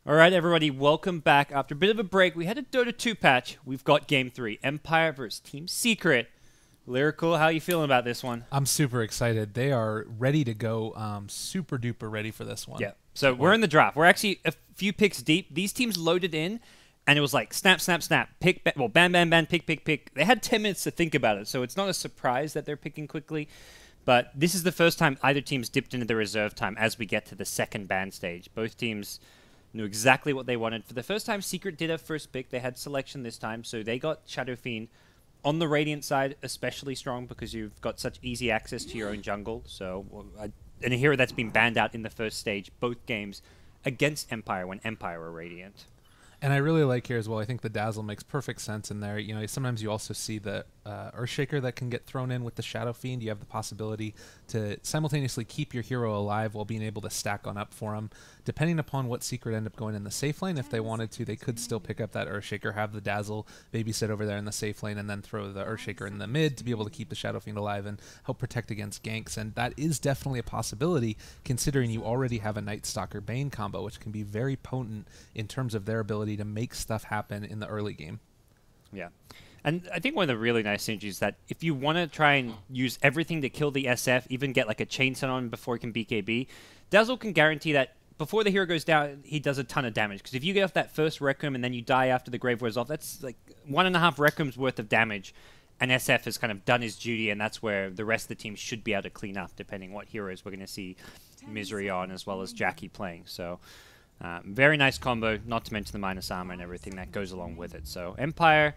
All right, everybody, welcome back. After a bit of a break, we had a Dota 2 patch. We've got Game 3, Empire versus Team Secret. Lyrical, how are you feeling about this one? I'm super excited. They are ready to go, super duper ready for this one. Yeah, so we're in the draft. We're actually a few picks deep. These teams loaded in, and it was like snap, snap, snap, pick, well, bam, bam, bam, pick, pick, pick. They had 10 minutes to think about it, so it's not a surprise that they're picking quickly. But this is the first time either team's dipped into the reserve time as we get to the second ban stage. Both teams knew exactly what they wanted. For the first time, Secret did have first pick. They had selection this time, so they got Shadow Fiend. On the Radiant side, especially strong because you've got such easy access to your own jungle. So, and a hero that's been banned out in the first stage, both games, against Empire when Empire were Radiant. And I really like here as well. I think the Dazzle makes perfect sense in there. You know, sometimes you also see the Earthshaker that can get thrown in with the Shadow Fiend. You have the possibility to simultaneously keep your hero alive while being able to stack on up for him. Depending upon what Secret end up going in the safe lane, if they wanted to, they could still pick up that Earthshaker, have the Dazzle babysit over there in the safe lane, and then throw the Earthshaker in the mid to be able to keep the Shadow Fiend alive and help protect against ganks. And that is definitely a possibility, considering you already have a Night Stalker Bane combo, which can be very potent in terms of their ability to make stuff happen in the early game. Yeah. And I think one of the really nice synergies is that if you want to try and use everything to kill the SF, even get like a chain set on before he can BKB, Dazzle can guarantee that before the hero goes down, he does a ton of damage. Because if you get off that first Rec Room and then you die after the Grave wears off, that's like 1.5 Rec Rooms worth of damage. And SF has kind of done his duty, and that's where the rest of the team should be able to clean up, depending what heroes we're going to see Misery on, as well as Jackie playing. So, very nice combo, not to mention the minus armor and everything that goes along with it. So, Empire,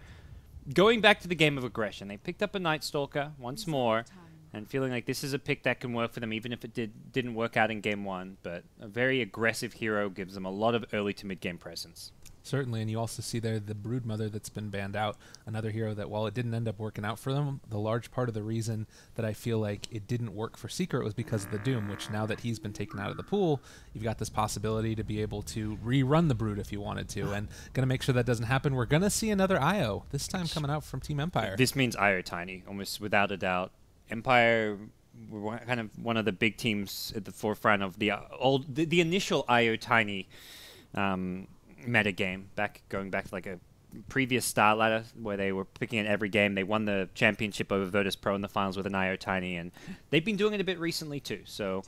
going back to the game of aggression, they picked up a Night Stalker once more, and feeling like this is a pick that can work for them, even if it didn't work out in game 1. But a very aggressive hero gives them a lot of early to mid-game presence. Certainly, and you also see there the Broodmother that's been banned out, another hero that, while it didn't end up working out for them, the large part of the reason that I feel like it didn't work for Secret was because of the Doom, which now that he's been taken out of the pool, you've got this possibility to be able to rerun the Brood if you wanted to, and going to make sure that doesn't happen. We're going to see another IO, this time coming out from Team Empire. This means IO Tiny, almost without a doubt. Empire were kind of one of the big teams at the forefront of the initial IO Tiny meta game, going back to like a previous star ladder where they were picking it every game. They won the championship over Virtus Pro in the finals with an IO Tiny, and they've been doing it a bit recently too. So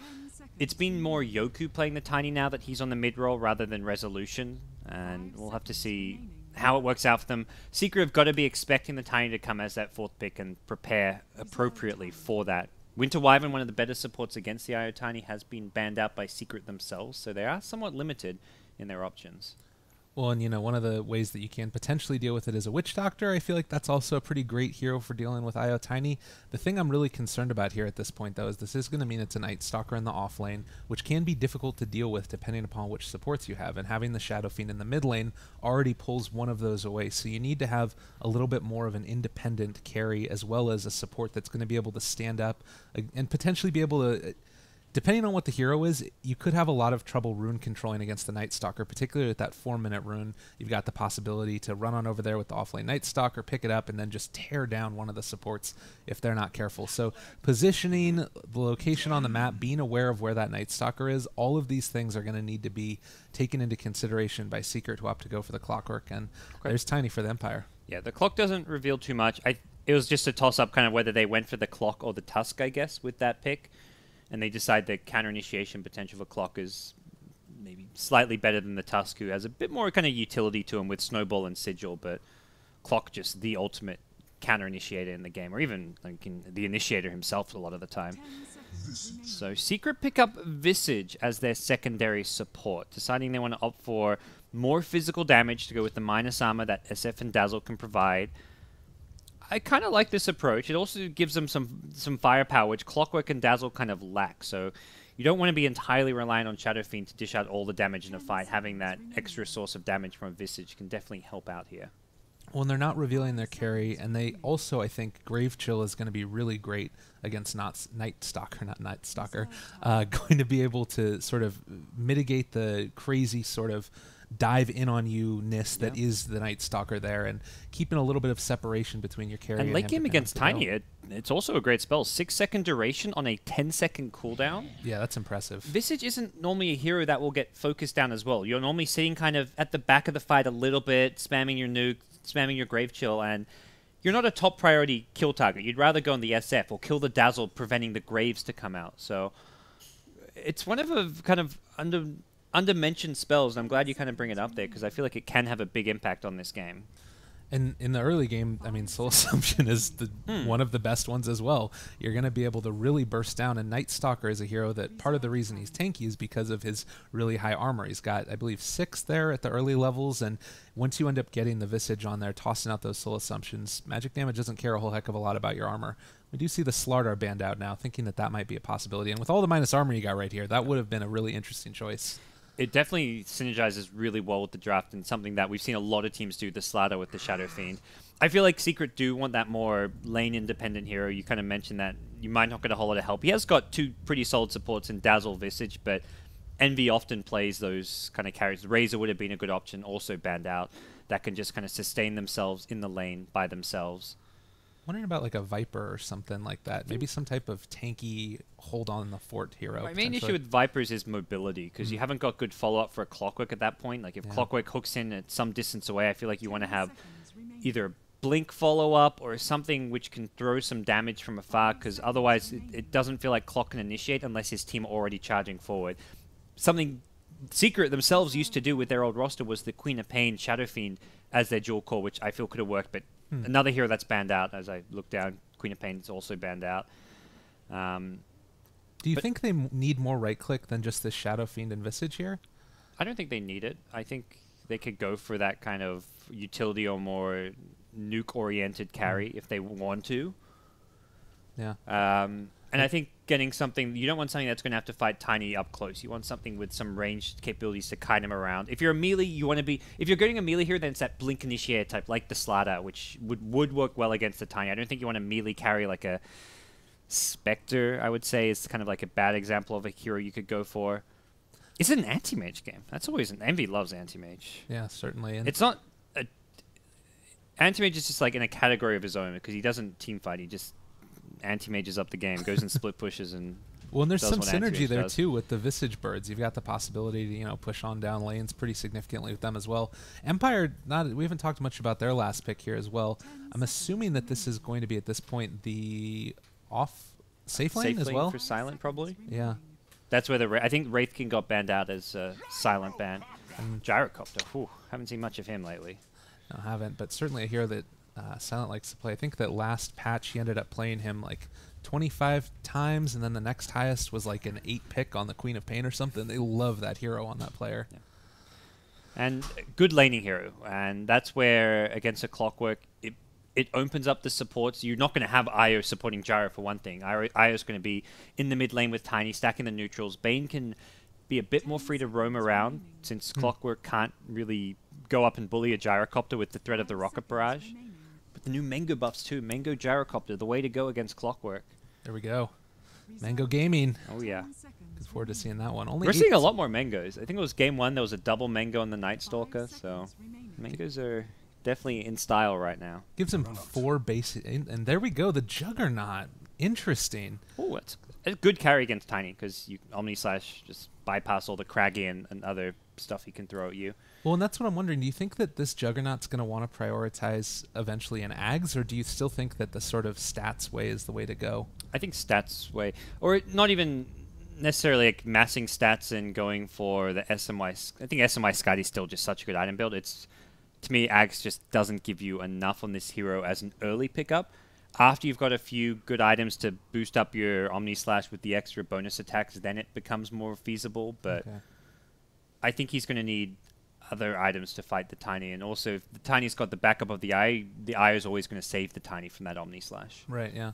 it's been more Yoku playing the Tiny now that he's on the mid role rather than Resolution, and we'll have to see how it works out for them. Secret have got to be expecting the Tiny to come as that 4th pick and prepare appropriately for that. Winter Wyvern, one of the better supports against the IO Tiny, has been banned out by Secret themselves, so they are somewhat limited in their options. Well, and you know, one of the ways that you can potentially deal with it is a Witch Doctor. I feel like that's also a pretty great hero for dealing with IO Tiny. The thing I'm really concerned about here at this point, though, is this is going to mean it's a Night Stalker in the off lane, which can be difficult to deal with depending upon which supports you have. And having the Shadow Fiend in the mid lane already pulls one of those away. So you need to have a little bit more of an independent carry as well as a support that's going to be able to stand up and potentially be able to... Depending on what the hero is, you could have a lot of trouble rune controlling against the Night Stalker, particularly at that 4-minute rune. You've got the possibility to run on over there with the offlane Night Stalker, pick it up, and then just tear down one of the supports if they're not careful. So positioning, the location on the map, being aware of where that Night Stalker is, all of these things are going to need to be taken into consideration by Secret to opt to go for the Clockwork, and there's Tiny for the Empire. Yeah, the Clock doesn't reveal too much. It was just a toss-up kind of whether they went for the Clock or the Tusk, I guess, with that pick. And they decide the counter-initiation potential for Clock is maybe slightly better than the Tusk, who has a bit more kind of utility to him with Snowball and Sigil, but Clock just the ultimate counter-initiator in the game, or even like the initiator himself a lot of the time. So Secret pick up Visage as their secondary support, deciding they want to opt for more physical damage to go with the minus armor that SF and Dazzle can provide. I kind of like this approach. It also gives them some firepower, which Clockwork and Dazzle kind of lack. So you don't want to be entirely reliant on Shadow Fiend to dish out all the damage in a fight. Having that extra source of damage from a Visage can definitely help out here. Well, and they're not revealing their carry, and they also, I think, Grave Chill is going to be really great against Night Stalker, going to be able to sort of mitigate the crazy sort of dive in on you-ness that is the Night Stalker there, and keeping a little bit of separation between your carry and late game against Tiny, it. It's also a great spell. 6-second duration on a 10-second cooldown. Yeah, that's impressive. Visage isn't normally a hero that will get focused down as well. You're normally sitting kind of at the back of the fight a little bit, spamming your nuke, spamming your Grave Chill, and you're not a top priority kill target. You'd rather go on the SF or kill the Dazzle, preventing the Graves to come out. So it's one of a kind of under-mentioned spells, and I'm glad you kind of bring it up there, because I feel like it can have a big impact on this game. And in the early game, I mean, Soul Assumption is one of the best ones as well. You're going to be able to really burst down, and Night Stalker is a hero that part of the reason he's tanky is because of his really high armor. He's got, I believe, 6 there at the early levels, and once you end up getting the Visage on there, tossing out those Soul Assumptions, magic damage doesn't care a whole heck of a lot about your armor. We do see the Slardar banned out now, thinking that that might be a possibility. And with all the minus armor you got right here, that would have been a really interesting choice. It definitely synergizes really well with the draft, and something that we've seen a lot of teams do, the Slardar with the Shadow Fiend. I feel like Secret do want that more lane-independent hero. You kind of mentioned that you might not get a whole lot of help. He has got 2 pretty solid supports in Dazzle, Visage, but Envy often plays those kind of carries. Razor would have been a good option, also banned out, that can just kind of sustain themselves in the lane by themselves. Wondering about like a Viper or something like that. Maybe some type of tanky hold on the fort hero. My main issue with Vipers is mobility, because you haven't got good follow-up for a Clockwork at that point. Like if Clockwork hooks in at some distance away, I feel like you want to have either blink follow-up or something which can throw some damage from afar, because otherwise it doesn't feel like Clock can initiate unless his team are already charging forward. Something Secret themselves used to do with their old roster was the Queen of Pain, Shadow Fiend as their dual core, which I feel could have worked, but another hero that's banned out, as I look down, Queen of Pain is also banned out. Do you think they need more right-click than just this Shadow Fiend and Visage here? I don't think they need it. I think they could go for that kind of utility or more nuke-oriented carry if they want to. Yeah. And I think getting something, you don't want something that's going to have to fight Tiny up close. You want something with some ranged capabilities to kite him around. If you're a melee, you want to be, if you're getting a melee here, then it's that Blink Initiator type, like the Slardar, which would work well against the Tiny. I don't think you want to melee carry like a Spectre, I would say, is kind of like a bad example of a hero you could go for. It's an anti-mage game. That's always Envy loves anti-mage. Yeah, certainly. And it's not anti-mage is just like in a category of his own, because he doesn't team fight. He just anti-mages up the game, goes and split pushes, and well, and there's some synergy there does. too with the Visage birds. You've got the possibility to push on down lanes pretty significantly with them as well. Empire, we haven't talked much about their last pick here as well. I'm assuming that this is going to be at this point the safe lane as well for silent, probably. Yeah, that's where I think Wraith King got banned out as a silent ban. And Gyrocopter, haven't seen much of him lately. No, haven't, but certainly a hero that Silent likes to play. I think that last patch he ended up playing him like 25 times, and then the next highest was like an 8 pick on the Queen of Pain or something. They love that hero on that player. Yeah. And good laning hero, and that's where against a Clockwork it opens up the supports. You're not going to have Io supporting Gyro for one thing. Io's going to be in the mid lane with Tiny, stacking the neutrals. Bane can be a bit more free to roam around, since Clockwork can't really go up and bully a Gyrocopter with the threat of the Rocket Barrage. But the new Mango buffs too. Mango Gyrocopter, the way to go against Clockwork. There we go. Mango Gaming. Oh yeah. Looking forward to seeing that one. We're seeing a lot more Mangoes. I think it was game 1, there was a double Mango on the Night Stalker, so Mangoes are definitely in style right now. Gives him 4 basic, and there we go, the Juggernaut. Interesting. Oh, it's a good carry against Tiny, because you Omni Slash just bypass all the Craggy and other stuff he can throw at you. Well, and that's what I'm wondering. Do you think that this Juggernaut's going to want to prioritize eventually an Ags, or do you still think that the sort of stats way is the way to go? I think stats way, or not even necessarily like massing stats and going for the SMY. I think SMY Scotty's still just such a good item build. It's, to me, Ags just doesn't give you enough on this hero as an early pickup. After you've got a few good items to boost up your Omni Slash with the extra bonus attacks, then it becomes more feasible. But I think he's going to need other items to fight the Tiny, and also if the Tiny's got the backup of the Eye is always going to save the Tiny from that Omni Slash. Right, yeah.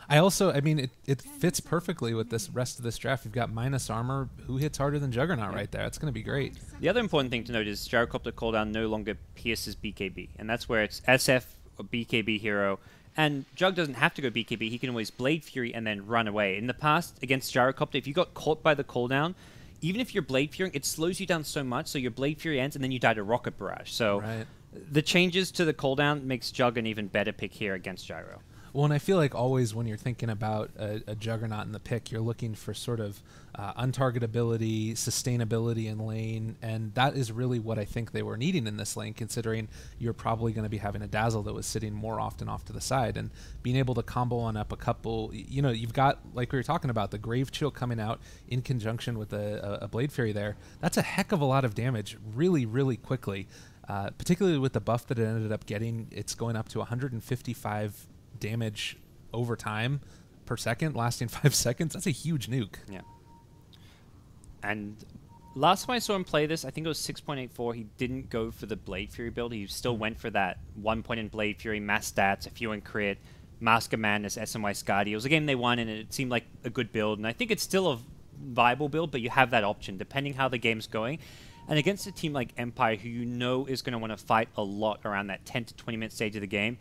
I mean, it fits perfectly with this rest of this draft. You've got minus armor. Who hits harder than Juggernaut right there? It's going to be great. The other important thing to note is Gyrocopter cooldown no longer pierces BKB, and that's where it's SF or BKB hero. And Jug doesn't have to go BKB. He can always Blade Fury and then run away. In the past, against Gyrocopter, if you got caught by the cooldown, even if you're Blade Fury, it slows you down so much, so your Blade Fury ends and then you die to Rocket Barrage. So the changes to the cooldown makes Jug an even better pick here against Gyro. Well, and I feel like always when you're thinking about a Juggernaut in the pick, you're looking for sort of untargetability, sustainability in lane, and that is really what I think they were needing in this lane, considering you're probably going to be having a Dazzle that was sitting more often off to the side, and being able to combo on up a couple, you know, you've got, like we were talking about, the Grave Chill coming out in conjunction with a Blade Fury there. That's a heck of a lot of damage really, really quickly, particularly with the buff that it ended up getting. It's going up to 155 damage over time per second, lasting 5 seconds. That's a huge nuke. Yeah. And last time I saw him play this, I think it was 6.84. He didn't go for the Blade Fury build. He still went for that 1 point in Blade Fury, mass stats, a few in crit, Mask of Madness, SMY Skadi. It was a game they won, and it seemed like a good build. And I think it's still a viable build, but you have that option depending how the game's going. And against a team like Empire, who you know is going to want to fight a lot around that 10 to 20 minute stage of the game,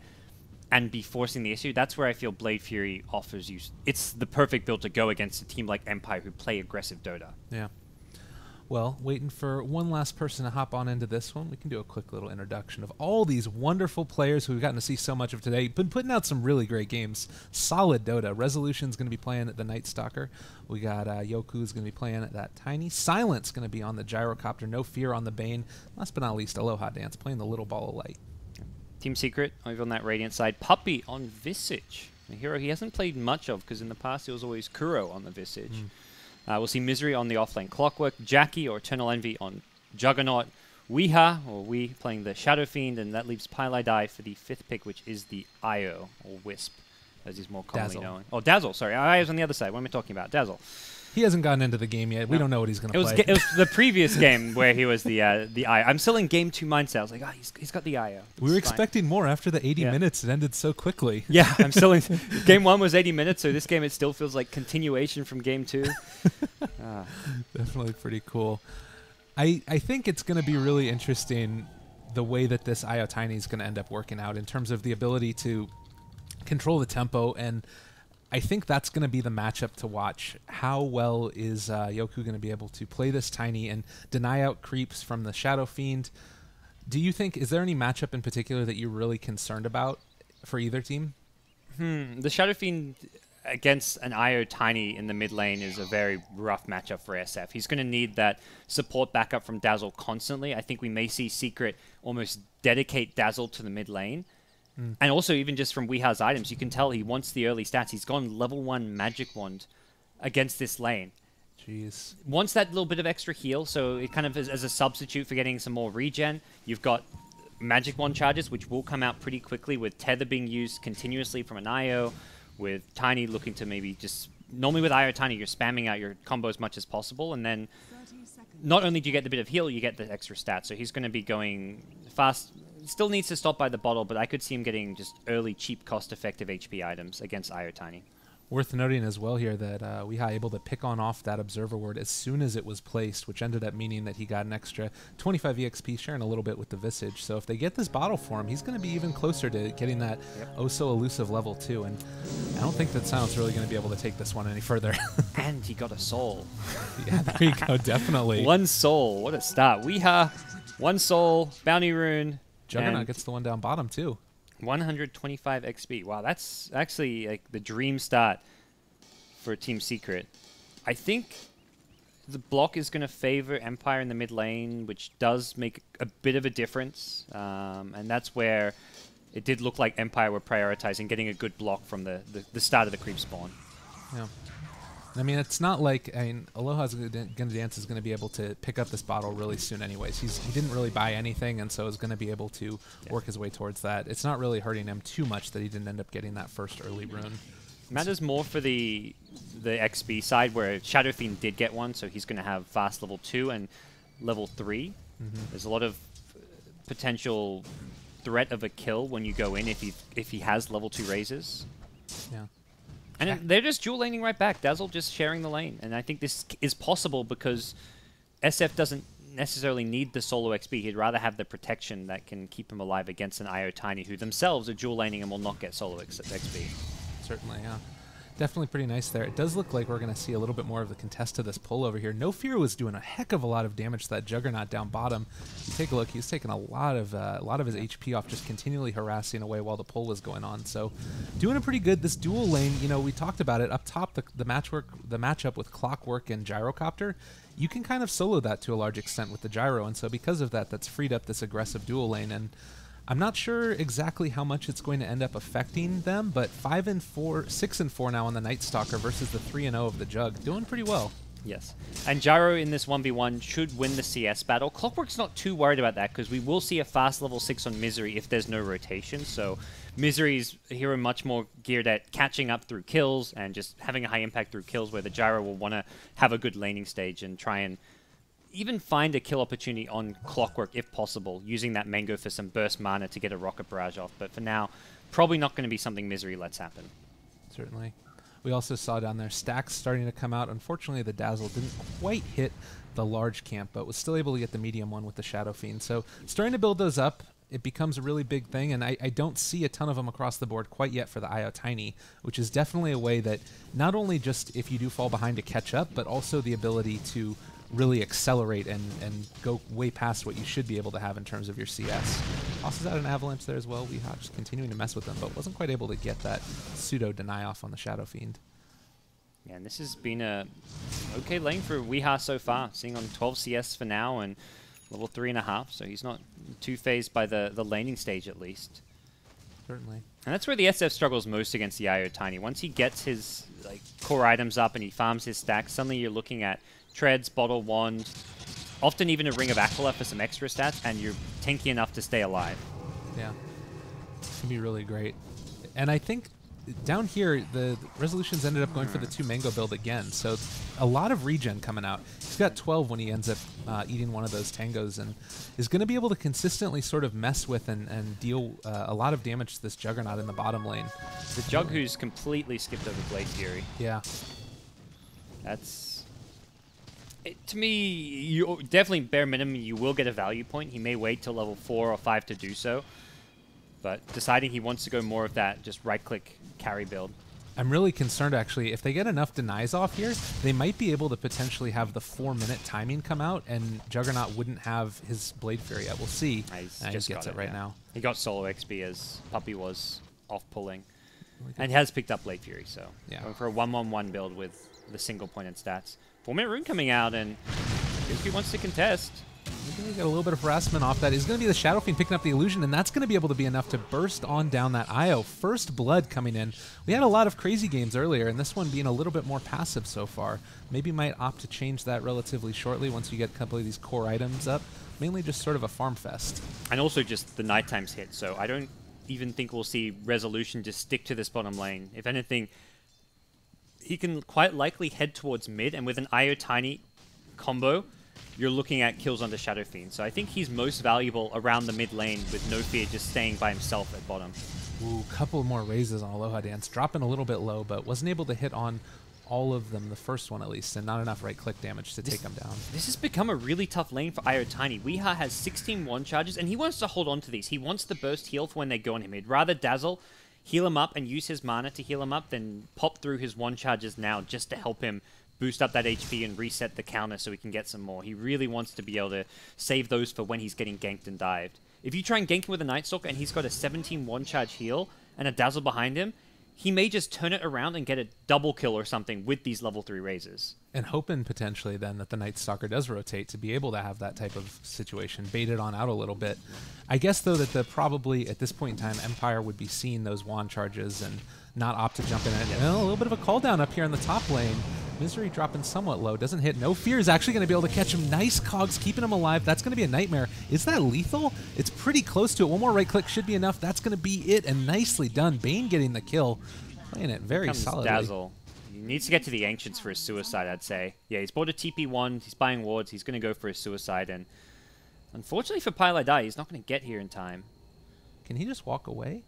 and be forcing the issue, that's where I feel Blade Fury offers you. It's the perfect build to go against a team like Empire who play aggressive Dota. Yeah. Well, waiting for one last person to hop on into this one, we can do a quick little introduction of all these wonderful players who we've gotten to see so much of today. Been putting out some really great games. Solid Dota. Resolution's going to be playing at the Night Stalker. We got Yoku's going to be playing at that Tiny. Silent's going to be on the Gyrocopter. No Fear on the Bane. Last but not least, Aloha Dance playing the Little Ball of Light. Team Secret over on that Radiant side. Puppey on Visage, a hero he hasn't played much of because in the past it was always Kuro on the Visage. We'll see Misery on the offlane Clockwork, Jackie or Eternal Envy on Juggernaut, Weeha, or We playing the Shadow Fiend, and that leaves Pylai Dai for the 5th pick, which is the Io, or Wisp, as he's more commonly known. Oh, Dazzle, sorry. Io's on the other side. What am I talking about? Dazzle. He hasn't gotten into the game yet. We don't know what he's going to play. It was the previous game where he was the Io. I'm still in game 2 mindset. I was like, he's got the Io. We were expecting more after the 80 minutes. It ended so quickly. Yeah, I'm still in. Game 1 was 80 minutes, so this game it still feels like continuation from game 2. Definitely pretty cool. I think it's going to be really interesting the way that this Io Tiny is going to end up working out in terms of the ability to control the tempo, and I think that's going to be the matchup to watch. How well is Yoku going to be able to play this Tiny and deny out creeps from the Shadow Fiend? Do you think, is there any matchup in particular that you're really concerned about for either team? The Shadow Fiend against an Io Tiny in the mid lane is a very rough matchup for SF. He's going to need that support backup from Dazzle constantly. I think we may see Secret almost dedicate Dazzle to the mid lane. And also, even just from Weeha's items, you can tell he wants the early stats. He's gone level 1 Magic Wand against this lane. Jeez. Wants that little bit of extra heal, so it kind of is as a substitute for getting some more regen. You've got Magic Wand charges, which will come out pretty quickly, with Tether being used continuously from an Io, with Tiny looking to maybe just... Normally with Io Tiny, you're spamming out your combo as much as possible, and then not only do you get the bit of heal, you get the extra stats. So he's going to be going fast... Still needs to stop by the bottle, but I could see him getting just early, cheap, cost-effective HP items against Io Tiny. Worth noting as well here that Weeha able to pick on off that Observer Ward as soon as it was placed, which ended up meaning that he got an extra 25 EXP, sharing a little bit with the Visage. So if they get this bottle for him, he's going to be even closer to getting that oh-so-elusive level 2. And I don't think that Silent's really going to be able to take this one any further. And he got a soul. Yeah, there you go, definitely. 1 soul. What a start. Weeha, 1 soul, Bounty Rune. Juggernaut gets the one down bottom, too. 125 XP. Wow, that's actually like the dream start for Team Secret. I think the block is going to favor Empire in the mid lane, which does make a bit of a difference. And that's where it did look like Empire were prioritizing getting a good block from the start of the creep spawn. Yeah. I mean, it's not like, Aloha's Gonna Dance is going to be able to pick up this bottle really soon anyways. He didn't really buy anything, and so is going to be able to work his way towards that. It's not really hurting him too much that he didn't end up getting that first early rune. Matters more for the XP side, where Shadow Fiend did get one, so he's going to have fast level 2 and level 3. There's a lot of potential threat of a kill when you go in if he has level 2 raises. Yeah. And they're just dual laning right back. Dazzle just sharing the lane. And I think this is possible because SF doesn't necessarily need the solo XP. He'd rather have the protection that can keep him alive against an Io Tiny, who themselves are dual laning and will not get solo XP. Certainly, yeah. Definitely pretty nice there. It does look like we're going to see a little bit more of the contest to this pull over here. No Fear was doing a heck of a lot of damage to that Juggernaut down bottom. You take a look, he's taking a lot of his HP off, just continually harassing away while the pull was going on. So doing it pretty good. This dual lane, you know, we talked about it up top, the matchup with Clockwork and Gyrocopter. You can kind of solo that to a large extent with the gyro, and so because of that, that's freed up this aggressive dual lane. And I'm not sure exactly how much it's going to end up affecting them, but 5-4, 6-4 now on the Night Stalker versus the 3-0 of the Jug, doing pretty well. Yes, and Gyro in this 1v1 should win the CS battle. Clockwork's not too worried about that because we will see a fast level 6 on Misery if there's no rotation. So Misery's a hero much more geared at catching up through kills and just having a high impact through kills, where the Gyro will want to have a good laning stage and try and even find a kill opportunity on Clockwork if possible, using that Mango for some burst mana to get a Rocket Barrage off. But for now, probably not going to be something Misery lets happen. Certainly. We also saw down there stacks starting to come out. Unfortunately, the Dazzle didn't quite hit the large camp, but was still able to get the medium one with the Shadow Fiend. So starting to build those up, it becomes a really big thing, and I don't see a ton of them across the board quite yet for the IO Tiny, which is definitely a way that not only just if you do fall behind to catch up, but also the ability to really accelerate and go way past what you should be able to have in terms of your CS. Tosses out an Avalanche there as well. Weehaw just continuing to mess with them, but wasn't quite able to get that pseudo deny off on the Shadow Fiend. Yeah, and this has been a okay lane for Weehaw so far, seeing on 12 CS for now and level 3.5, so he's not too phased by the laning stage at least. Certainly. And that's where the SF struggles most against the IO Tiny. Once he gets his core items up and he farms his stacks, suddenly you're looking at Treads, Bottle, Wand, often even a Ring of Aquila for some extra stats, and you're tanky enough to stay alive. Yeah. It's going to be really great. And I think down here, the Resolutions ended up going for the 2 Mango build again, so a lot of regen coming out. He's got 12 when he ends up eating one of those tangos, and is going to be able to consistently sort of mess with and deal a lot of damage to this Juggernaut in the bottom lane. The Jug who's completely skipped over Blade Fury. Yeah. That's... to me, you definitely bare minimum, you will get a value point. He may wait till level 4 or 5 to do so, but deciding he wants to go more of that just right-click carry build. I'm really concerned, actually. If they get enough denies off here, they might be able to potentially have the 4-minute timing come out, and Juggernaut wouldn't have his Blade Fury yet. We'll see. He just gets it right now. He got solo XP as Puppy was off-pulling, and he has picked up Blade Fury, so going for a 1-1-1 build with the single-pointed stats. 4-minute rune coming out, and if he wants to contest. He's going to get a little bit of harassment off that. He's going to be the Shadow Fiend picking up the illusion, and that's going to be able to be enough to burst on down that IO. First blood coming in. We had a lot of crazy games earlier, and this one being a little bit more passive so far. Maybe might opt to change that relatively shortly once you get a couple of these core items up. Mainly just sort of a farm fest. And also just the night times hit, so I don't even think we'll see Resolution just stick to this bottom lane. If anything, he can quite likely head towards mid, and with an IO Tiny combo, you're looking at kills on the Shadow Fiend. So I think he's most valuable around the mid lane with No Fear just staying by himself at bottom. Ooh, couple more raises on Aloha Dance. Dropping a little bit low, but wasn't able to hit on all of them, the first one at least, and not enough right-click damage to take them down. This has become a really tough lane for IO Tiny. Weehaw has 16 one charges, and he wants to hold on to these. He wants the burst heal for when they go on him. He'd rather Dazzle, heal him up, and use his mana to heal him up than pop through his one charges now just to help him boost up that HP and reset the counter so he can get some more. He really wants to be able to save those for when he's getting ganked and dived. If you try and gank him with a Night Stalker and he's got a 17 one-charge heal and a Dazzle behind him, he may just turn it around and get a double kill or something with these level 3 raises. And hoping potentially then that the Night Stalker does rotate to be able to have that type of situation, bait it on out a little bit. I guess, though, that the probably, at this point in time, Empire would be seeing those wand charges and not opt to jump in it. And a little bit of a call down up here in the top lane. Misery dropping somewhat low. Doesn't hit. No Fear is actually going to be able to catch him. Nice cogs, keeping him alive. That's going to be a nightmare. Is that lethal? It's pretty close to it. One more right click should be enough. That's going to be it, and nicely done. Bane getting the kill. Playing it very solidly. Dazzle. He needs to get to the Ancients for his suicide, I'd say. Yeah, he's bought a TP1. He's buying wards. He's going to go for his suicide, and unfortunately for Pile I Die, he's not going to get here in time. Can he just walk away?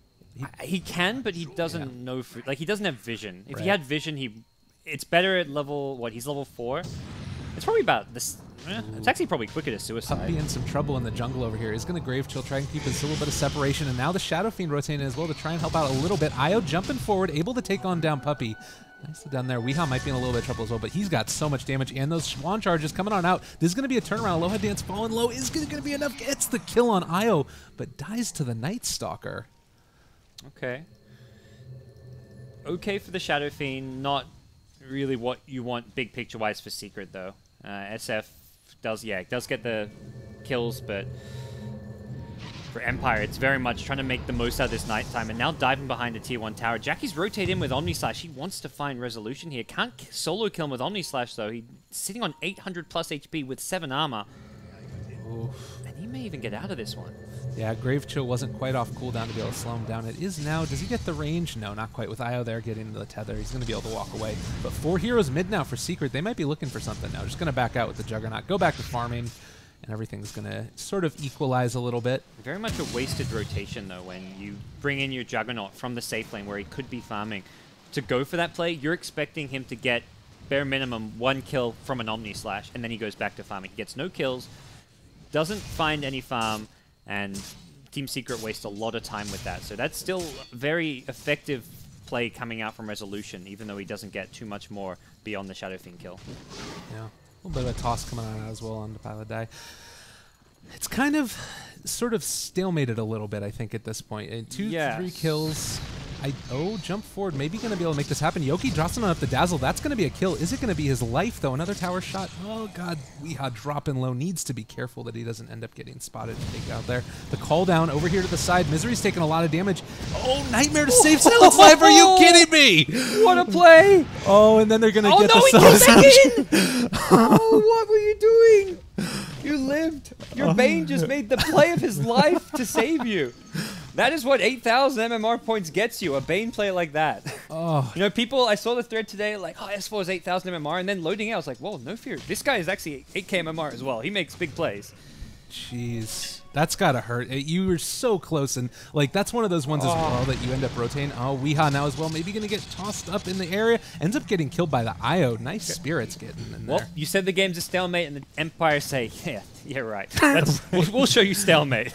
He can, but he doesn't know. He doesn't have vision. If he had vision, it's better at level, what, he's level 4? It's probably about this. It's actually probably quicker to suicide. Puppy in some trouble in the jungle over here. He's going to Grave Chill, try and keep his little bit of separation. And now the Shadow Fiend rotating as well to try and help out a little bit. Io jumping forward, able to take on down Puppy. Nicely done there. Weehaw might be in a little bit of trouble as well, but he's got so much damage, and those Swan charges coming on out. This is going to be a turnaround. Aloha Dance falling low is going to be enough. Gets the kill on Io, but dies to the Night Stalker. Okay. Okay for the Shadow Fiend. Not really what you want big picture-wise for Secret, though. SF does get the kills, but for Empire, it's very much trying to make the most out of this nighttime, and now diving behind the tier 1 tower. Jackie's rotate in with Omnislash. He wants to find resolution here. Can't solo kill him with Omnislash, though. He's sitting on 800 plus HP with 7 armor. Oof. And he may even get out of this one. Yeah, Grave Chill wasn't quite off cooldown to be able to slow him down. It is now. Does he get the range? No, not quite. With Io there getting into the tether, he's going to be able to walk away. But 4 heroes mid now for Secret. They might be looking for something now. Just going to back out with the Juggernaut. Go back to farming, and everything's going to sort of equalize a little bit. Very much a wasted rotation, though, when you bring in your Juggernaut from the safe lane where he could be farming. To go for that play, you're expecting him to get bare minimum 1 kill from an Omnislash, and then he goes back to farming. He gets no kills, doesn't find any farm, and Team Secret wastes a lot of time with that. So that's still very effective play coming out from Resolution, even though he doesn't get too much more beyond the Shadow Fiend kill. Yeah, a little bit of a toss coming on as well on the Pilot Die. It's kind of sort of stalemated a little bit, I think, at this point. 2, 3 kills. Jump forward. Maybe going to be able to make this happen. Yoki drops him up the Dazzle. That's going to be a kill. Is it going to be his life, though? Another tower shot. Oh, God. Weehaw dropping low. Needs to be careful that he doesn't end up getting spotted and taken out there. The call down over here to the side. Misery's taking a lot of damage. Oh, Nightmare to save Silence life. Are you kidding me? What a play. Oh, and then they're going to get no, the he goes back in. Oh, what were you doing? You lived. Your Bane just made the play of his life to save you. That is what 8,000 MMR points gets you, a Bane play like that. Oh. You know, people, I saw the thread today, like, oh, S4 is 8,000 MMR, and then loading out, I was like, whoa, no fear. This guy is actually 8k MMR as well. He makes big plays. Jeez. That's gotta hurt. You were so close, and like that's one of those ones as well that you end up rotating. Oh, Weehaw now as well. Maybe gonna get tossed up in the area. Ends up getting killed by the Io. Nice spirits getting in there. Well, you said the game's a stalemate, and the Empire say, yeah, right. We'll show you stalemate.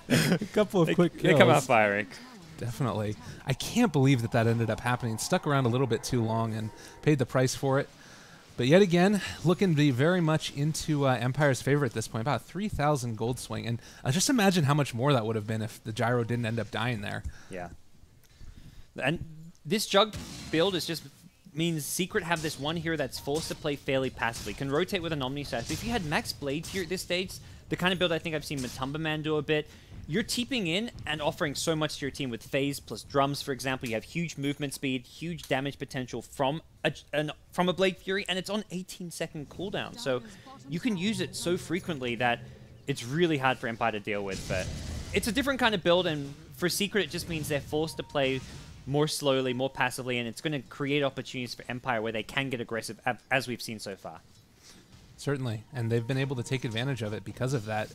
A couple of quick kills. They come out firing. Definitely. I can't believe that that ended up happening. Stuck around a little bit too long and paid the price for it. But yet again, looking to be very much into Empire's favor at this point. About 3,000 gold swing. And just imagine how much more that would have been if the Gyro didn't end up dying there. Yeah. And this Jug build is just means Secret have this one hero that's forced to play fairly passively. Can rotate with an Omnislash. If you had Max Blades here at this stage, the kind of build I think I've seen Matumba Man do a bit, you're teeping in and offering so much to your team with phase plus drums, for example. You have huge movement speed, huge damage potential from a Blade Fury, and it's on 18-second cooldown. So you can use it so frequently that it's really hard for Empire to deal with. But it's a different kind of build, and for Secret, it just means they're forced to play more slowly, more passively, and it's going to create opportunities for Empire where they can get aggressive, as we've seen so far. Certainly, and they've been able to take advantage of it because of that.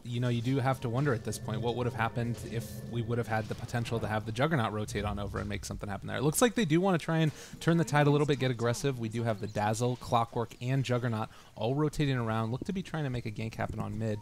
You do have to wonder at this point what would have happened if we would have had the potential to have the Juggernaut rotate on over and make something happen there. It looks like they do want to try and turn the tide a little bit, get aggressive. We do have the Dazzle, Clockwork, and Juggernaut all rotating around. Look to be trying to make a gank happen on mid.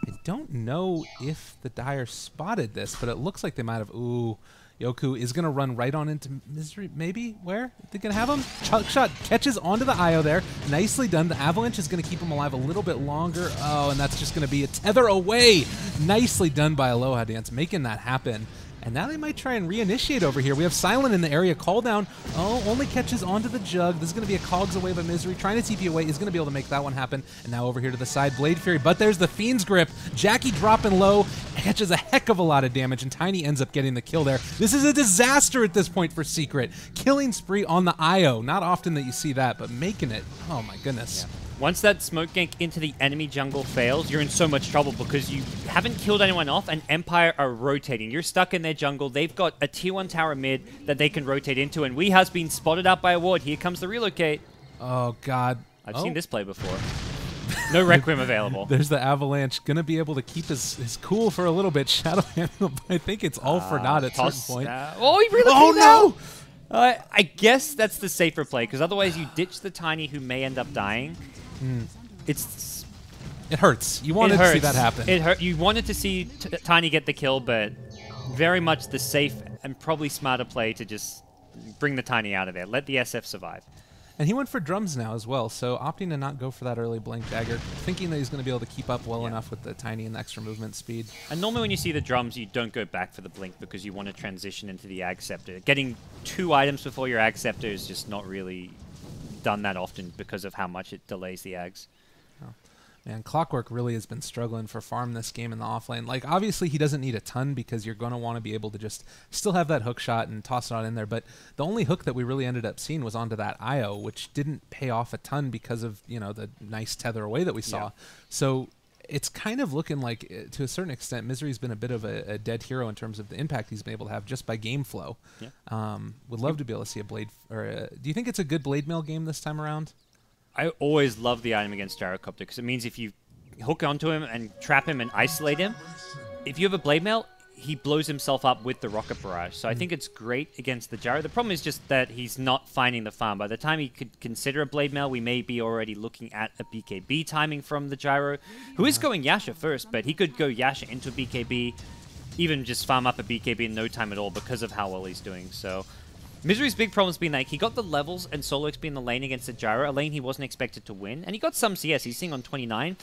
I don't know if the Dire spotted this, but it looks like they might have. Ooh. Yoku is going to run right on into Misery, maybe? Where? They're going to have him? Chuck shot catches onto the Io there. Nicely done. The Avalanche is going to keep him alive a little bit longer. Oh, and that's just going to be a tether away. Nicely done by Aloha Dance, making that happen. And now they might try and reinitiate over here. We have Silent in the area. Call down. Oh, only catches onto the Jug. This is going to be a cogs away by Misery. Trying to TP away. Is going to be able to make that one happen. And now over here to the side, Blade Fury. But there's the Fiend's Grip. Jackie dropping low. Catches a heck of a lot of damage. And Tiny ends up getting the kill there. This is a disaster at this point for Secret. Killing spree on the Io. Not often that you see that, but making it. Oh my goodness. Yeah. Once that smoke gank into the enemy jungle fails, you're in so much trouble because you haven't killed anyone off and Empire are rotating. You're stuck in their jungle. They've got a tier 1 tower mid that they can rotate into, and Weeha's been spotted out by a ward. Here comes the relocate. Oh, God. I've seen this play before. No Requiem available. There's the Avalanche. Going to be able to keep his cool for a little bit. Shadow Handle, but I think it's all for naught at a certain point. Oh, he relocated no! I guess that's the safer play, because otherwise you ditch the Tiny who may end up dying. It hurts. You wanted to see that happen. It hurt. You wanted to see Tiny get the kill, but very much the safe and probably smarter play to just bring the Tiny out of there. Let the SF survive. And he went for drums now as well, so opting to not go for that early Blink Dagger, thinking that he's going to be able to keep up well enough with the Tiny and the extra movement speed. And normally when you see the drums, you don't go back for the Blink because you want to transition into the Ag Scepter. Getting 2 items before your Ag Scepter is just not really done that often because of how much it delays the Ags. Oh. Man, Clockwork really has been struggling for farm this game in the offlane. Like, obviously he doesn't need a ton because you're going to want to be able to just still have that hook shot and toss it on in there. But the only hook that we really ended up seeing was onto that IO, which didn't pay off a ton because of, you know, the nice tether away that we saw. Yeah. So it's kind of looking like, to a certain extent, Misery's been a bit of a dead hero in terms of the impact he's been able to have just by game flow. Yeah. Would love to be able to see a Blade, or do you think it's a good Blade Mail game this time around? I always love the item against Gyrocopter because it means if you hook onto him and trap him and isolate him, if you have a Blade Mail, he blows himself up with the Rocket Barrage. So I think it's great against the Gyro. The problem is just that he's not finding the farm. By the time he could consider a Blade Mail, we may be already looking at a BKB timing from the Gyro, who is going Yasha first, but he could go Yasha into a BKB, even just farm up a BKB in no time at all because of how well he's doing. So Misery's big problem has been like he got the levels and solo XP in the lane against the Gyro, a lane he wasn't expected to win, and he got some CS. He's sitting on 29.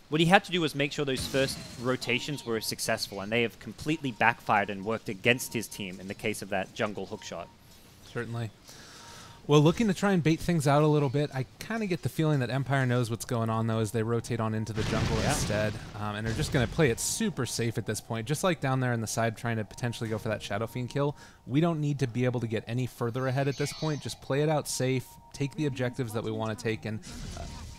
What he had to do was make sure those first rotations were successful, and they have completely backfired and worked against his team in the case of that jungle hookshot. Certainly. Well, looking to try and bait things out a little bit, I kind of get the feeling that Empire knows what's going on, though, as they rotate on into the jungle instead. And they're just going to play it super safe at this point. Just like down there in the side trying to potentially go for that Shadow Fiend kill, we don't need to be able to get any further ahead at this point. Just play it out safe, take the objectives that we want to take. And,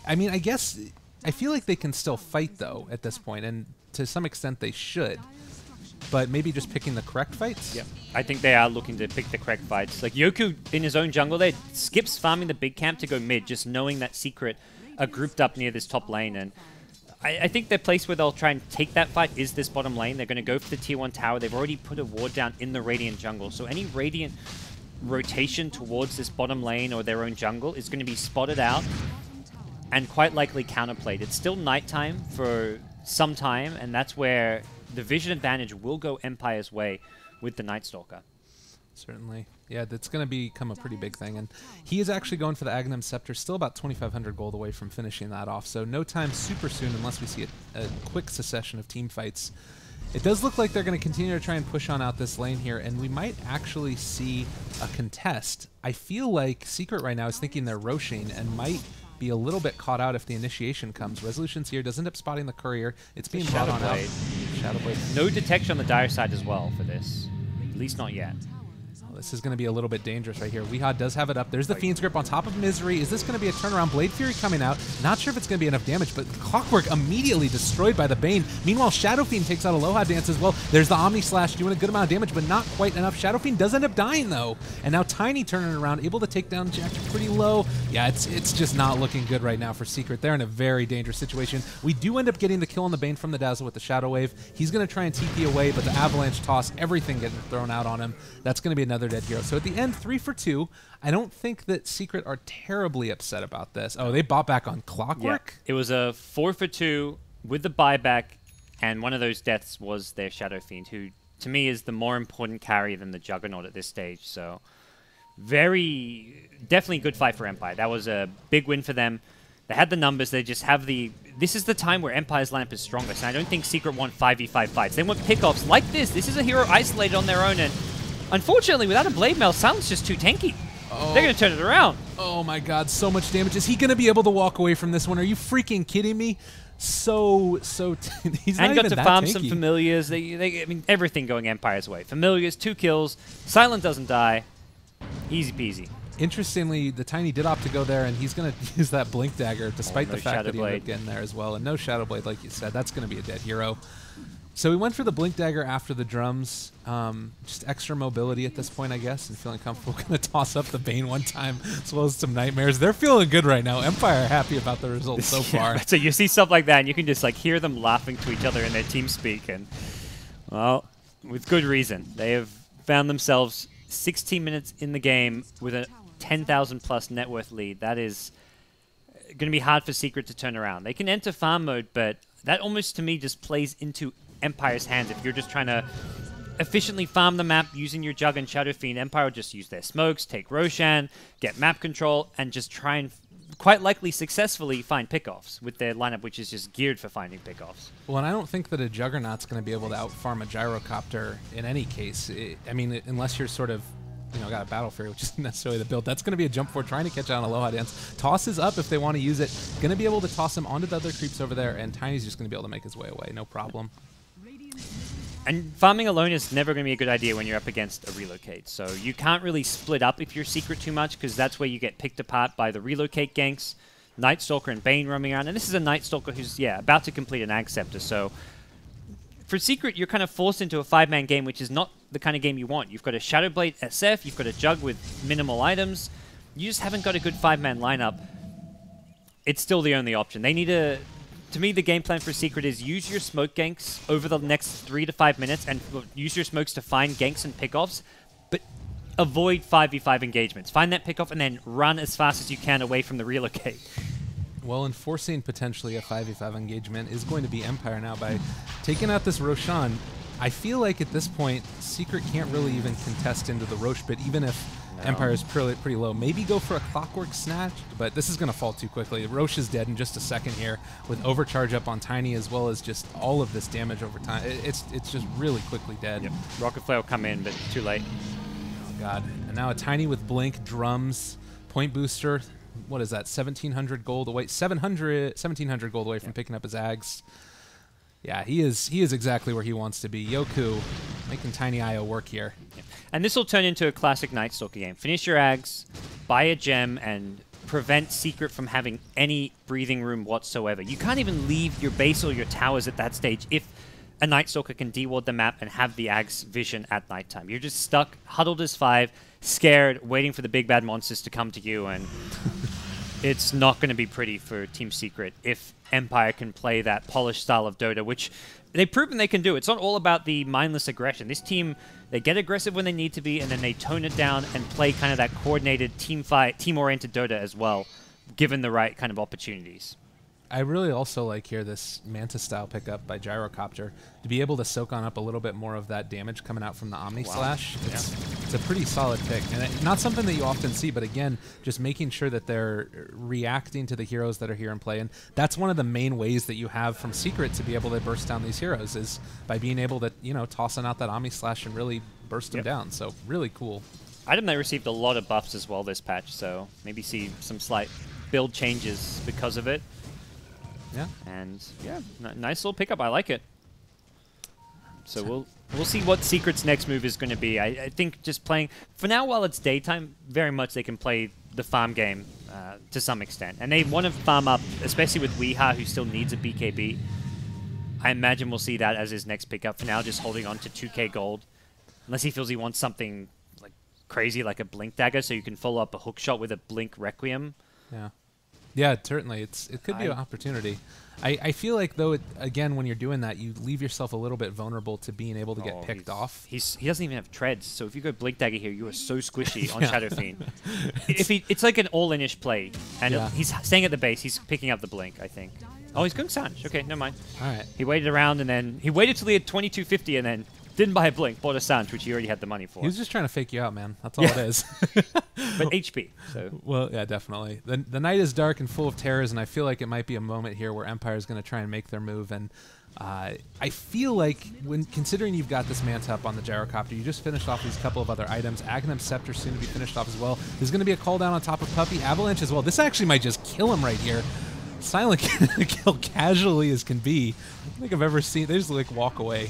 I mean, I guess I feel like they can still fight, though, at this point, and to some extent they should. But maybe just picking the correct fights? Yep. I think they are looking to pick the correct fights. Like Yoku in his own jungle there skips farming the big camp to go mid, just knowing that Secret are grouped up near this top lane. And I think the place where they'll try and take that fight is this bottom lane. They're going to go for the tier 1 tower. They've already put a ward down in the Radiant jungle. So any Radiant rotation towards this bottom lane or their own jungle is going to be spotted out and quite likely counterplayed. It's still nighttime for some time, and that's where the vision advantage will go Empire's way with the Night Stalker. Certainly. Yeah, that's going to become a pretty big thing. And he is actually going for the Aghanim Scepter, still about 2,500 gold away from finishing that off. So no time super soon unless we see a quick succession of team fights. It does look like they're going to continue to try and push on out this lane here, and we might actually see a contest. I feel like Secret right now is thinking they're Roshing and might be a little bit caught out if the initiation comes. Resolution's here, does end up spotting the courier. It's being brought on out. Shadowblade. No detection on the dire side as well for this. At least not yet. Oh, this is going to be a little bit dangerous right here. Weehaw does have it up. There's the Fiend's Grip on top of Misery. Is this going to be a turnaround? Blade Fury coming out. Not sure if it's going to be enough damage, but Clockwork immediately destroyed by the Bane. Meanwhile, Shadow Fiend takes out Aloha Dance as well. There's the Omni Slash doing a good amount of damage, but not quite enough. Shadow Fiend does end up dying, though. And now Tiny turning around, able to take down Jack pretty low. Yeah, it's just not looking good right now for Secret. They're in a very dangerous situation. We do end up getting the kill on the Bane from the Dazzle with the Shadow Wave. He's going to try and TP away, but the Avalanche toss, everything getting thrown out on him. That's going to be another dead hero. So at the end, 3 for 2. I don't think that Secret are terribly upset about this. Oh, they bought back on Clockwork? Yeah. It was a 4 for 2 with the buyback, and one of those deaths was their Shadow Fiend, who to me is the more important carry than the Juggernaut at this stage. So definitely good fight for Empire. That was a big win for them. They had the numbers. They just have the... This is the time where Empire's lineup is strongest, and I don't think Secret want 5v5 fights. They want pickoffs like this. This is a hero isolated on their own, and unfortunately, without a Blade Mail, Silent's just too tanky. Oh. They're going to turn it around. Oh my god, so much damage. Is he going to be able to walk away from this one? Are you freaking kidding me? He's not got even to that farm tanky. some Familiars. I mean, everything going Empire's way. Familiars, 2 kills. Silent doesn't die. Easy peasy. Interestingly, the Tiny did opt to go there, and he's going to use that Blink Dagger, despite no the fact that he ended up getting there as well. And no Shadow Blade, like you said. That's going to be a dead hero. So we went for the Blink Dagger after the drums. Just extra mobility at this point, I guess, and feeling comfortable. Going to toss up the Bane one time, as well as some Nightmares. They're feeling good right now. Empire happy about the results so far. So you see stuff like that, and you can just like hear them laughing to each other in their team speak, and well, with good reason. They have found themselves 16 minutes in the game with a 10,000 plus net worth lead. That is going to be hard for Secret to turn around. They can enter farm mode, but that almost to me just plays into Empire's hands if you're just trying to efficiently farm the map using your Jug and Shadow Fiend, Empire will just use their smokes, take Roshan, get map control, and just try and quite likely successfully find pickoffs with their lineup, which is just geared for finding pickoffs. Well, and I don't think that a Juggernaut's going to be able to outfarm a Gyrocopter in any case. I mean, unless you're sort of, got a Battle Fury, which isn't necessarily the build. That's going to be a jump forward, trying to catch out on Aloha Dance. Tosses up if they want to use it. Going to be able to toss him onto the other creeps over there, and Tiny's just going to be able to make his way away, no problem. And farming alone is never going to be a good idea when you're up against a relocate. So you can't really split up if you're Secret too much, because that's where you get picked apart by the relocate ganks, Night Stalker and Bane roaming around. And this is a Night Stalker who's, about to complete an Ag Scepter. So for Secret, you're kind of forced into a 5-man game, which is not the kind of game you want. You've got a Shadowblade SF, you've got a Jug with minimal items. You just haven't got a good 5-man lineup. It's still the only option. They need a... To me, the game plan for Secret is use your smoke ganks over the next 3 to 5 minutes and use your smokes to find ganks and pickoffs, but avoid 5v5 engagements. Find that pickoff and then run as fast as you can away from the relocate. Well, enforcing potentially a 5v5 engagement is going to be Empire now by taking out this Roshan. I feel like at this point, Secret can't really even contest into the Rosh, but even if Empire is pretty low, maybe go for a Clockwork Snatch, but this is going to fall too quickly. Rosh is dead in just a second here with Overcharge up on Tiny, as well as just all of this damage over time. It's just really quickly dead. Yep. Rocket Flare will come in, but too late. Oh, God. And now a Tiny with Blink, Drums, Point Booster. What is that? 1,700 gold away. 1,700 gold away from picking up his Ags. Yeah, he is exactly where he wants to be. Yoku making Tiny IO work here. Yeah. And this will turn into a classic Night Stalker game. Finish your Ags, buy a gem, and prevent Secret from having any breathing room whatsoever. You can't even leave your base or your towers at that stage if a Night Stalker can deward the map and have the Ags vision at nighttime. You're just stuck, huddled as 5, scared, waiting for the big bad monsters to come to you, and it's not going to be pretty for Team Secret if Empire can play that polished style of Dota, which they've proven they can do. It's not all about the mindless aggression. This team, they get aggressive when they need to be, and then they tone it down and play kind of that coordinated team fight, team-oriented Dota as well, given the right kind of opportunities. I really also like here this Manta-style pickup by Gyrocopter to be able to soak on up a little bit more of that damage coming out from the Omni Slash. It's a pretty solid pick, and not something that you often see, but again, just making sure that they're reacting to the heroes that are here in play, and that's one of the main ways that you have from Secret to be able to burst down these heroes is by being able to, tossing out that Omni Slash and really burst them down. So really cool. Item they received a lot of buffs as well this patch, so maybe see some slight build changes because of it. Yeah, and nice little pickup. I like it. So we'll see what Secret's next move is going to be. I think just playing for now while it's daytime, very much they can play the farm game to some extent, and they want to farm up, especially with Weeha, who still needs a BKB. I imagine we'll see that as his next pickup. For now, just holding on to 2k gold, unless he feels he wants something like crazy, like a Blink Dagger, so you can follow up a hook shot with a Blink Requiem. Yeah. Yeah, certainly. It could be an opportunity. I feel like, though, again, when you're doing that, you leave yourself a little bit vulnerable to being able to get picked off. He doesn't even have treads, so if you go Blink Dagger here, you are so squishy on Shadow Fiend. It's like an all-in-ish play, and he's staying at the base. He's picking up the Blink, I think. Oh, he's going Sanj. Okay, never mind. All right. He waited around, and then he waited till he had 2250, and then didn't buy a Blink, bought a Sanj, which he already had the money for. He was just trying to fake you out, man. That's all it is. But HP. So. Well, yeah, definitely. The night is dark and full of terrors, and I feel like it might be a moment here where Empire is going to try and make their move. And I feel like, when considering you've got this Manta up on the Gyrocopter, you just finished off these couple of other items. Aghanim Scepter soon to be finished off as well. There's going to be a call down on top of Puppey. Avalanche as well. This actually might just kill him right here. Silent kill casually as can be. I don't think I've ever seen. They just walk away.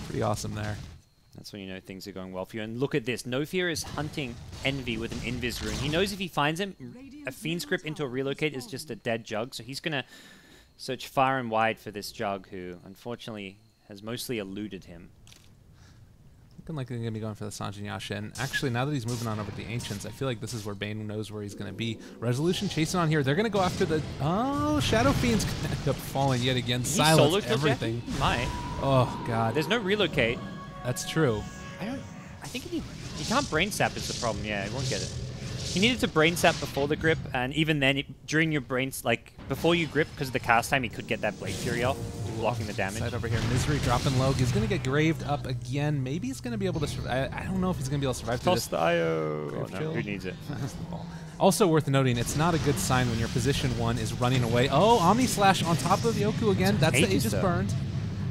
Pretty awesome there. That's when you know things are going well for you. And look at this. No Fear is hunting Envy with an Invis rune. He knows if he finds him, a Fiend script into a relocate is just a dead Jug. So he's going to search far and wide for this Jug, who unfortunately has mostly eluded him. Looking like they're going to be going for the Sanj and Yasha. And actually, now that he's moving on over to the Ancients, I feel like this is where Bane knows where he's going to be. Resolution chasing on here. They're going to go after the... Oh, Shadow Fiend's going to end up falling yet again. Silence everything. He might. Oh, God. There's no relocate. That's true. I think he can't brain sap is the problem. Yeah, he won't get it. He needed to brain sap before the grip, and even then, during your brains, like before you grip, because of the cast time, he could get that Blade Fury off, blocking the damage. Side over here, Misery dropping low. He's going to get graved up again. Maybe he's going to be able to survive. I don't know if he's going to be able to survive through this. Toss the IO. Oh, no, who needs it? That's the ball. Also worth noting, it's not a good sign when your position 1 is running away. Oh, Omni Slash on top of Yoku again. That's the Aegis burned.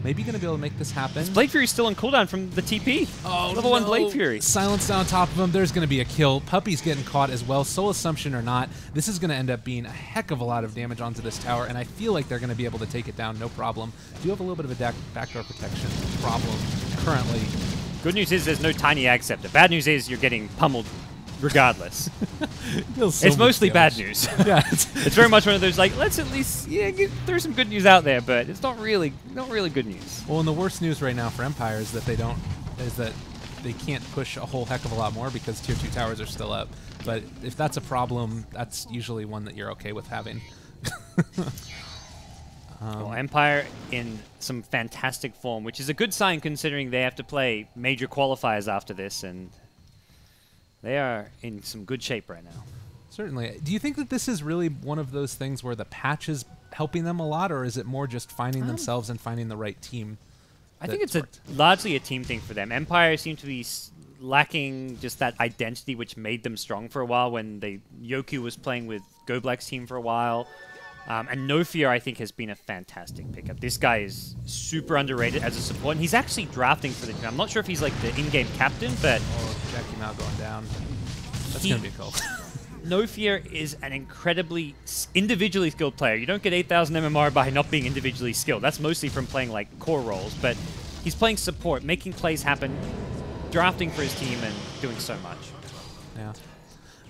Maybe going to be able to make this happen. Blade Fury's still on cooldown from the TP. Oh, Level 1 Blade Fury. Silence down on top of him. There's going to be a kill. Puppy's getting caught as well. Soul Assumption or not, this is going to end up being a heck of a lot of damage onto this tower, and I feel like they're going to be able to take it down, no problem. Do have a little bit of a backdoor protection problem currently. Good news is there's no Tiny Ag Scepter. Bad news is you're getting pummeled regardless. It's mostly bad news. Yeah, it's very much one of those, like, let's at least throw some good news out there, but it's not really good news. Well, and the worst news right now for Empire is that they can't push a whole heck of a lot more because tier 2 towers are still up. But if that's a problem, that's usually one that you're okay with having. Well, Empire in some fantastic form, which is a good sign considering they have to play major qualifiers after this, and they are in some good shape right now. Certainly. Do you think that this is really one of those things where the patch is helping them a lot, or is it more just finding themselves and finding the right team? I think it's largely a team thing for them. Empire seem to be lacking just that identity which made them strong for a while when Yoku was playing with GoDz's team for a while. And No Fear, I think, has been a fantastic pickup. This guy is super underrated as a support, and he's actually drafting for the team. I'm not sure if he's like the in-game captain, but... Oh, Jackie Mao going down. That's going to be a call. No Fear is an incredibly individually skilled player. You don't get 8,000 MMR by not being individually skilled. That's mostly from playing like core roles, but he's playing support, making plays happen, drafting for his team, and doing so much. Yeah.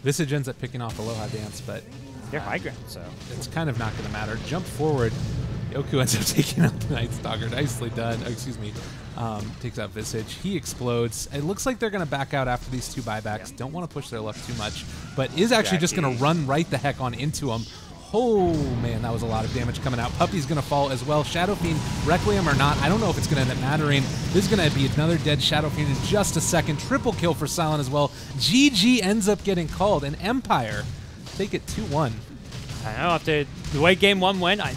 Visage ends up picking off Aloha Dance, but... They're high ground, so... It's kind of not going to matter. Jump forward. Yoku ends up taking out the Night Stalker. Nicely done. Oh, excuse me. Takes out Visage. He explodes. It looks like they're going to back out after these 2 buybacks. Yeah. Don't want to push their luck too much, but is actually just going to run right the heck on into him. Oh, man, that was a lot of damage coming out. Puppy's going to fall as well. Shadow Fiend, Requiem or not, I don't know if it's going to end up mattering. This is going to be another dead Shadow Fiend in just a second. Triple kill for Silent as well. GG ends up getting called, and Empire take it 2-1. I know, after the way Game 1 went, I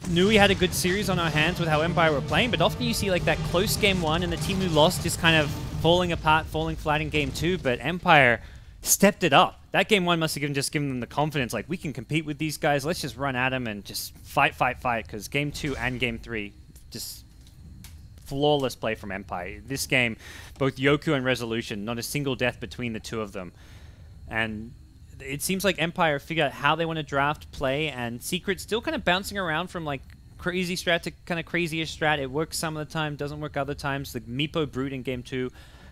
knew we had a good series on our hands with how Empire were playing, but often you see like that close Game 1 and the team who lost just kind of falling apart, falling flat in Game 2, but Empire stepped it up. That Game 1 must have just given them the confidence, like, we can compete with these guys, let's just run at them and just fight, because Game 2 and Game 3, just flawless play from Empire. This game, both Yoku and Resolution, not a single death between the two of them. And it seems like Empire figured out how they want to draft, play, and Secret still kind of bouncing around from like crazy strat to kind of crazy-ish strat. It works some of the time, doesn't work other times. The Meepo Brute in Game 2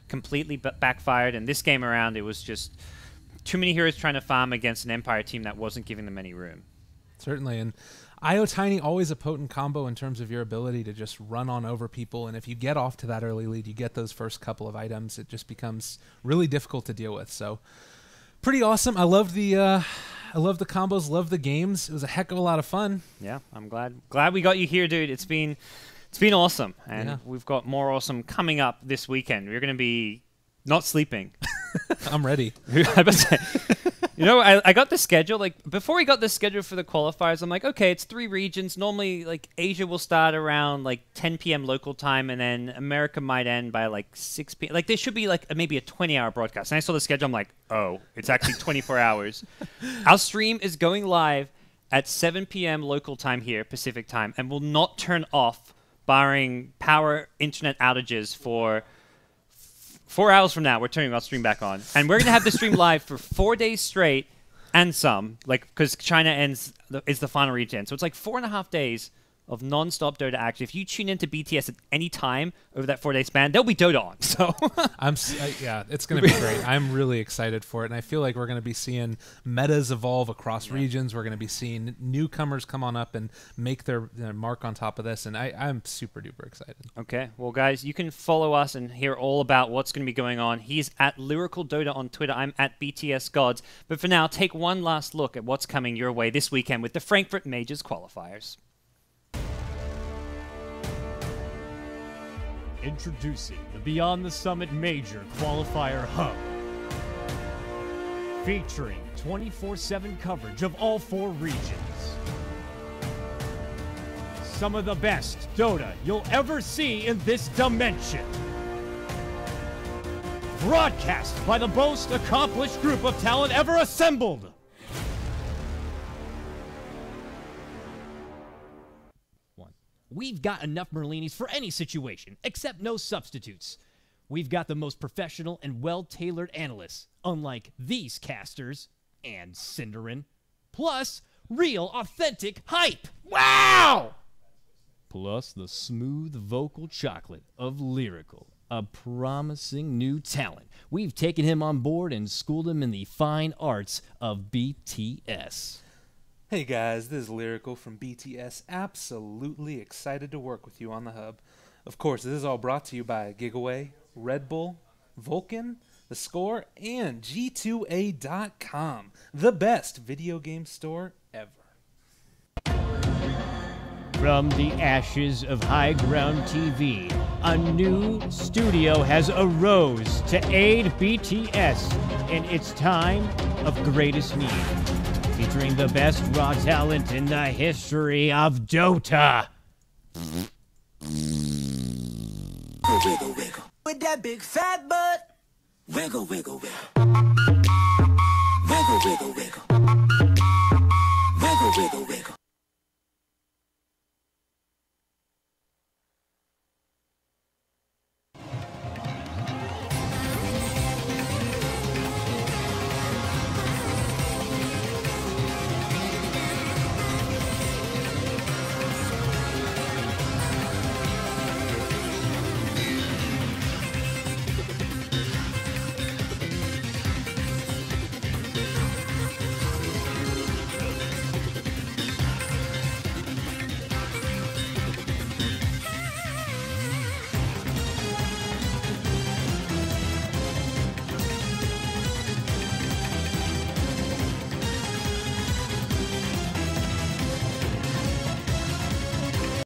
completely backfired, and this game around it was just too many heroes trying to farm against an Empire team that wasn't giving them any room. Certainly, and IO Tiny, always a potent combo in terms of your ability to just run on over people, and if you get off to that early lead, you get those first couple of items, it just becomes really difficult to deal with. So pretty awesome. I love the combos, love the games. It was a heck of a lot of fun. Yeah, I'm glad we got you here, dude. It's been awesome, and we've got more awesome coming up this weekend. We're going to be not sleeping. I'm ready. You know, I got the schedule. Like, before we got the schedule for the qualifiers, I'm like, okay, it's 3 regions. Normally, like, Asia will start around, like, 10 p.m. local time, and then America might end by, like, 6 p.m. Like, there should be, like, maybe a 20-hour broadcast. And I saw the schedule. I'm like, oh, it's actually 24 hours. Our stream is going live at 7 p.m. local time here, Pacific time, and will not turn off barring power internet outages for 4 hours from now. We're turning our stream back on, and we're going to have the stream live for 4 days straight and some, like, because China is the final region. So it's like 4.5 days of non-stop Dota action. If you tune into BTS at any time over that 4-day span, there'll be Dota on. So yeah, it's going to be great. I'm really excited for it, and I feel like we're going to be seeing metas evolve across regions. We're going to be seeing newcomers come on up and make their mark on top of this, and I'm super duper excited. Okay, well, guys, you can follow us and hear all about what's going to be going on. He's at Lyrical Dota on Twitter. I'm at BTS GoDz. But for now, take one last look at what's coming your way this weekend with the Frankfurt Majors qualifiers. Introducing the Beyond the Summit Major Qualifier Hub. featuring 24/7 coverage of all 4 regions. Some of the best Dota you'll ever see in this dimension. Broadcast by the most accomplished group of talent ever assembled. We've got enough Merlinis for any situation, except no substitutes. We've got the most professional and well-tailored analysts, unlike these casters and Cinderin. Plus, real, authentic hype. Wow! Plus the smooth vocal chocolate of Lyrical, a promising new talent. We've taken him on board and schooled him in the fine arts of BTS. Hey guys, this is Lyrical from BTS. Absolutely excited to work with you on the hub. Of course, this is all brought to you by Giveaway, Red Bull, Vulcan, The Score, and G2A.com, the best video game store ever. From the ashes of High Ground TV, a new studio has arose to aid BTS in its time of greatest need. Featuring the best raw talent in the history of Dota. Wiggle, wiggle. With that big fat butt. Wiggle, wiggle, wiggle. Wiggle, wiggle, wiggle. Wiggle, wiggle, wiggle.